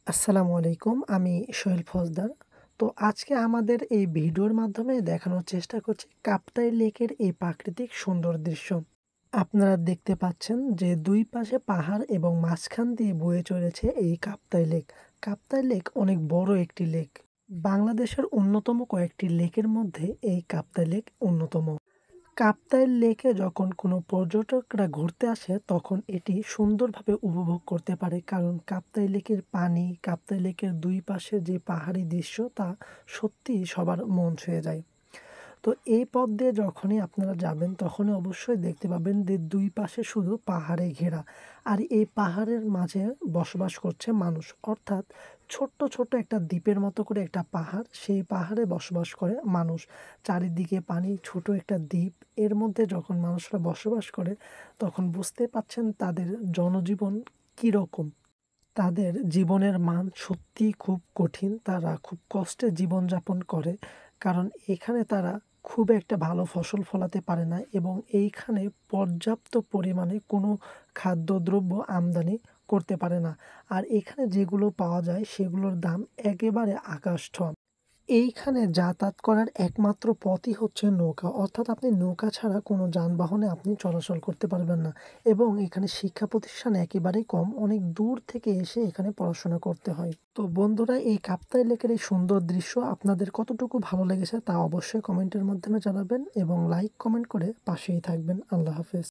আসসালামু আলাইকুম। আমি সোহেল ফজদার। তো আজকে আমাদের এই ভিডিওর মাধ্যমে দেখানোর চেষ্টা করছি কাপ্তাই লেকের এই প্রাকৃতিক সুন্দর দৃশ্য। আপনারা দেখতে পাচ্ছেন যে ২ পাশে পাহাড় এবং মাঝখান দিয়ে বয়ে চলেছে এই কাপ্তাই লেক। কাপ্তাই লেক অনেক বড় একটি লেক। বাংলাদেশের অন্যতম কয়েকটি লেকের মধ্যে এই কাপ্তাই লেক অন্যতম। কাপ্তাই লেকে যখন কোনো পর্যটকরা ঘুরতে আসে তখন এটি সুন্দরভাবে উপভোগ করতে পারে, কারণ কাপ্তাই লেকের পানি, কাপ্তাই লেকের দুই পাশে যে পাহাড়ি দৃশ্য তা সত্যিই সবার মন ছুঁয়ে যায়। তো এই পথ দিয়ে যখনই আপনারা যাবেন তখনই অবশ্যই দেখতে পাবেন যে দুই পাশে শুধু পাহাড়ে ঘেরা। আর এই পাহাড়ের মাঝে বসবাস করছে মানুষ। অর্থাৎ ছোট্ট, ছোট্ট একটা দ্বীপের মতো করে একটা পাহাড়, সেই পাহাড়ে বসবাস করে মানুষ। চারিদিকে পানি, ছোট একটা দ্বীপ। এর মধ্যে যখন মানুষরা বসবাস করে তখন বুঝতে পারছেন তাদের জনজীবন কিরকম। তাদের জীবনের মান সত্যিই খুব কঠিন। তারা খুব কষ্টে জীবনযাপন করে। কারণ এখানে তারা খুব একটা ভালো ফসল ফলাতে পারে না এবং এইখানে পর্যাপ্ত পরিমাণে কোনো খাদ্যদ্রব্য আমদানি করতে পারে না। আর এখানে যেগুলো পাওয়া যায় সেগুলোর দাম একেবারে আকাশছোঁয়া। এইখানে যাতায়াত করার একমাত্র পথই হচ্ছে নৌকা। অর্থাৎ আপনি নৌকা ছাড়া কোনো যানবাহনে আপনি চলাচল করতে পারবেন না এবং এখানে শিক্ষা প্রতিষ্ঠান একেবারেই কম। অনেক দূর থেকে এসে এখানে পড়াশোনা করতে হয়। তো বন্ধুরা, এই কাপ্তাই লেকের এই সুন্দর দৃশ্য আপনাদের কতটুকু ভালো লেগেছে তা অবশ্যই কমেন্টের মাধ্যমে জানাবেন এবং লাইক কমেন্ট করে পাশেই থাকবেন। আল্লাহ হাফেজ।